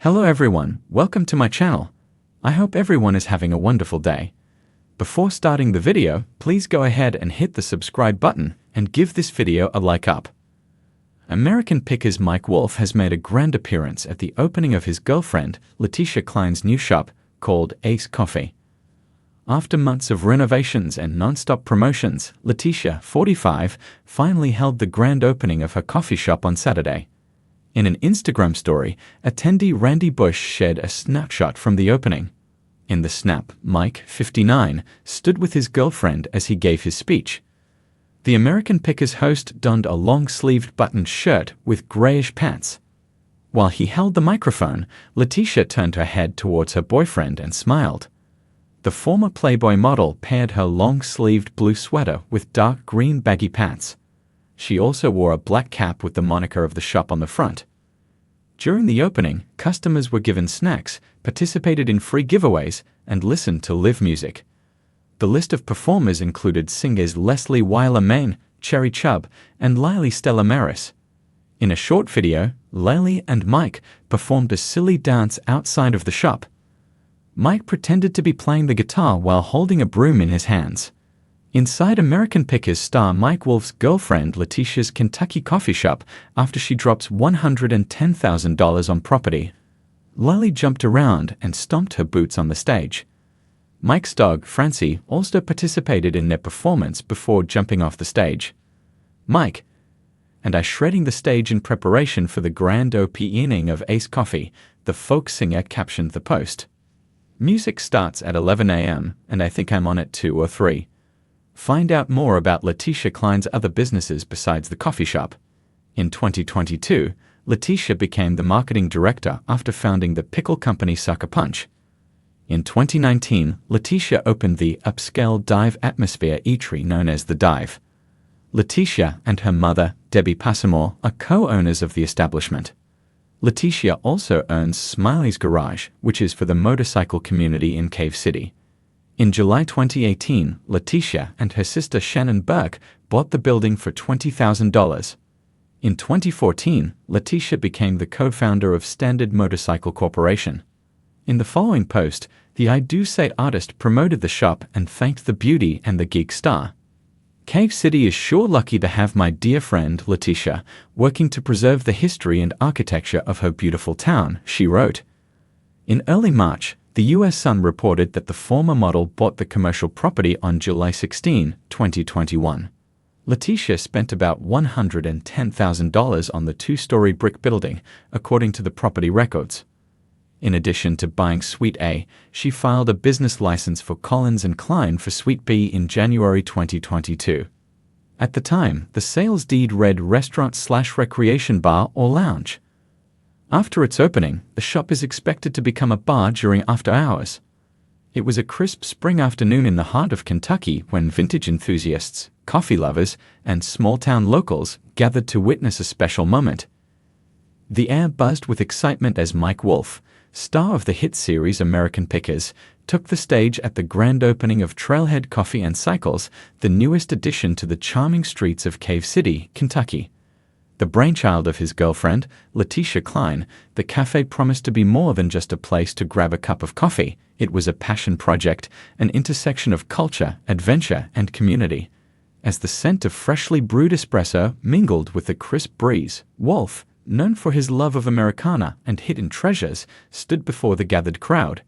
Hello everyone, welcome to my channel. I hope everyone is having a wonderful day. Before starting the video, please go ahead and hit the subscribe button and give this video a like up. American Pickers Mike Wolfe has made a grand appearance at the opening of his girlfriend Leticia Cline's new shop called Ace Coffee. After months of renovations and non-stop promotions, Leticia, 45, finally held the grand opening of her coffee shop on Saturday. In an Instagram story, attendee Randy Bush shared a snapshot from the opening. In the snap, Mike, 59, stood with his girlfriend as he gave his speech. The American Pickers host donned a long-sleeved buttoned shirt with grayish pants. While he held the microphone, Leticia turned her head towards her boyfriend and smiled. The former Playboy model paired her long-sleeved blue sweater with dark green baggy pants. She also wore a black cap with the moniker of the shop on the front. During the opening, customers were given snacks, participated in free giveaways, and listened to live music. The list of performers included singers Leslie Weiler-Main, Cherry Chubb, and Lily Stella Maris. In a short video, Lily and Mike performed a silly dance outside of the shop. Mike pretended to be playing the guitar while holding a broom in his hands. Inside American Pickers star Mike Wolfe's girlfriend Leticia's Kentucky coffee shop after she drops $110,000 on property. Lily jumped around and stomped her boots on the stage. Mike's dog, Francie, also participated in their performance before jumping off the stage. Mike and I shredding the stage in preparation for the grand opening of Ace Coffee, the folk singer captioned the post. Music starts at 11 a.m. and I think I'm on at 2 or 3. Find out more about Leticia Cline's other businesses besides the coffee shop. In 2022, Leticia became the marketing director after founding the pickle company Sucker Punch. In 2019, Leticia opened the upscale dive atmosphere eatery known as The Dive. Leticia and her mother, Debbie Passamore, are co-owners of the establishment. Leticia also owns Smiley's Garage, which is for the motorcycle community in Cave City. In July 2018, Leticia and her sister Shannon Burke bought the building for $20,000. In 2014, Leticia became the co-founder of Standard Motorcycle Corporation. In the following post, the I Do Say artist promoted the shop and thanked the beauty and the geek star. Cave City is sure lucky to have my dear friend Leticia working to preserve the history and architecture of her beautiful town, she wrote. In early March, the U.S. Sun reported that the former model bought the commercial property on July 16, 2021. Leticia spent about $110,000 on the two-story brick building, according to the property records. In addition to buying Suite A, she filed a business license for Collins & Kline for Suite B in January 2022. At the time, the sales deed read restaurant/recreation bar or lounge. After its opening, the shop is expected to become a bar during after hours. It was a crisp spring afternoon in the heart of Kentucky when vintage enthusiasts, coffee lovers, and small-town locals gathered to witness a special moment. The air buzzed with excitement as Mike Wolfe, star of the hit series American Pickers, took the stage at the grand opening of Trailhead Coffee and Cycles, the newest addition to the charming streets of Cave City, Kentucky. The brainchild of his girlfriend, Leticia Cline, the cafe promised to be more than just a place to grab a cup of coffee. It was a passion project, an intersection of culture, adventure, and community. As the scent of freshly brewed espresso mingled with the crisp breeze, Wolfe, known for his love of Americana and hidden treasures, stood before the gathered crowd.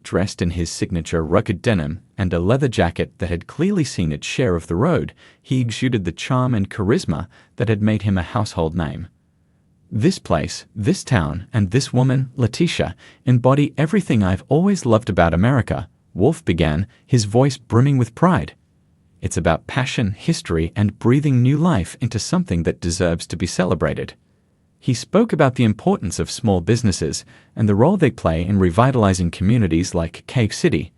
Dressed in his signature rugged denim and a leather jacket that had clearly seen its share of the road, he exuded the charm and charisma that had made him a household name. This place, this town, and this woman, Leticia, embody everything I've always loved about America, Wolfe began, his voice brimming with pride. It's about passion, history, and breathing new life into something that deserves to be celebrated. He spoke about the importance of small businesses and the role they play in revitalizing communities like Cave City.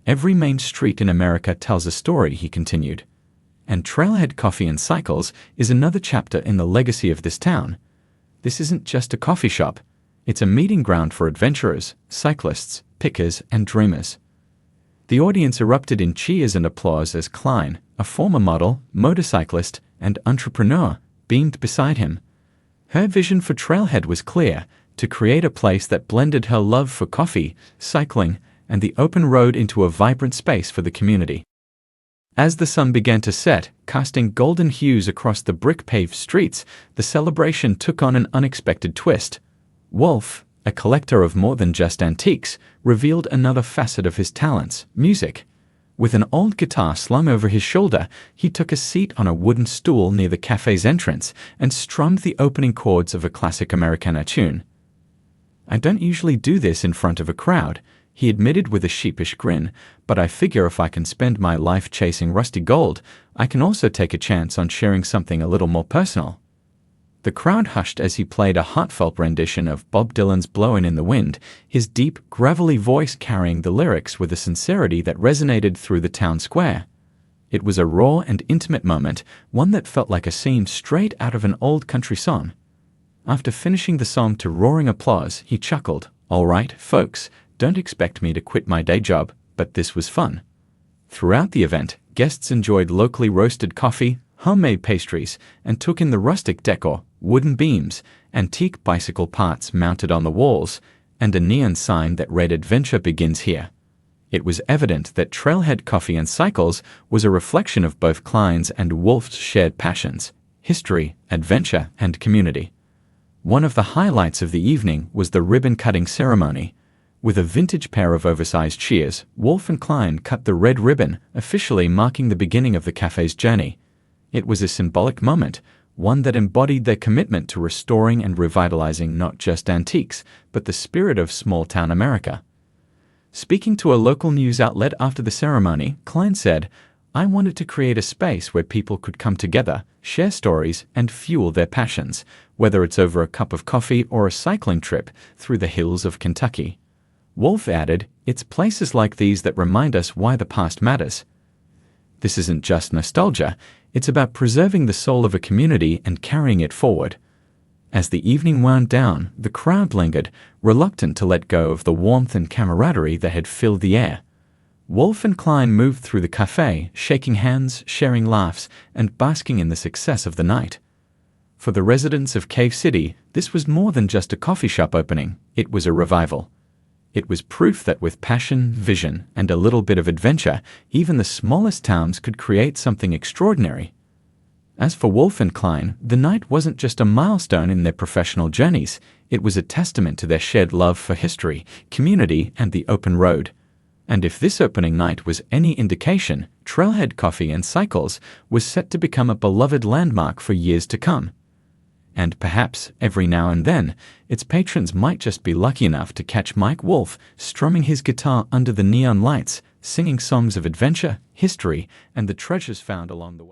Every main street in America tells a story, he continued. And Trailhead Coffee and Cycles is another chapter in the legacy of this town. This isn't just a coffee shop. It's a meeting ground for adventurers, cyclists, pickers, and dreamers. The audience erupted in cheers and applause as Cline, a former model, motorcyclist, and entrepreneur, beamed beside him. Her vision for Trailhead was clear: to create a place that blended her love for coffee, cycling, and the open road into a vibrant space for the community. As the sun began to set, casting golden hues across the brick-paved streets, the celebration took on an unexpected twist. Wolfe, a collector of more than just antiques, revealed another facet of his talents: music. With an old guitar slung over his shoulder, he took a seat on a wooden stool near the cafe's entrance and strummed the opening chords of a classic Americana tune. "I don't usually do this in front of a crowd," he admitted with a sheepish grin, "but I figure if I can spend my life chasing rusty gold, I can also take a chance on sharing something a little more personal." The crowd hushed as he played a heartfelt rendition of Bob Dylan's "Blowin' in the Wind," his deep, gravelly voice carrying the lyrics with a sincerity that resonated through the town square. It was a raw and intimate moment, one that felt like a scene straight out of an old country song. After finishing the song to roaring applause, he chuckled, "All right, folks, don't expect me to quit my day job, but this was fun." Throughout the event, guests enjoyed locally roasted coffee, homemade pastries, and took in the rustic decor: wooden beams, antique bicycle parts mounted on the walls, and a neon sign that read "Adventure begins here." It was evident that Trailhead Coffee and Cycles was a reflection of both Cline's and Wolfe's shared passions: history, adventure, and community. One of the highlights of the evening was the ribbon-cutting ceremony. With a vintage pair of oversized shears, Wolfe and Cline cut the red ribbon, officially marking the beginning of the cafe's journey. It was a symbolic moment, one that embodied their commitment to restoring and revitalizing not just antiques, but the spirit of small-town America. Speaking to a local news outlet after the ceremony, Cline said, "I wanted to create a space where people could come together, share stories, and fuel their passions, whether it's over a cup of coffee or a cycling trip through the hills of Kentucky." Wolfe added, "It's places like these that remind us why the past matters. This isn't just nostalgia, it's about preserving the soul of a community and carrying it forward." As the evening wound down, the crowd lingered, reluctant to let go of the warmth and camaraderie that had filled the air. Wolfe and Cline moved through the cafe, shaking hands, sharing laughs, and basking in the success of the night. For the residents of Cave City, this was more than just a coffee shop opening, it was a revival. It was proof that with passion, vision, and a little bit of adventure, even the smallest towns could create something extraordinary. As for Wolfe and Cline, the night wasn't just a milestone in their professional journeys, it was a testament to their shared love for history, community, and the open road. And if this opening night was any indication, Trailhead Coffee and Cycles was set to become a beloved landmark for years to come. And perhaps, every now and then, its patrons might just be lucky enough to catch Mike Wolfe strumming his guitar under the neon lights, singing songs of adventure, history, and the treasures found along the way.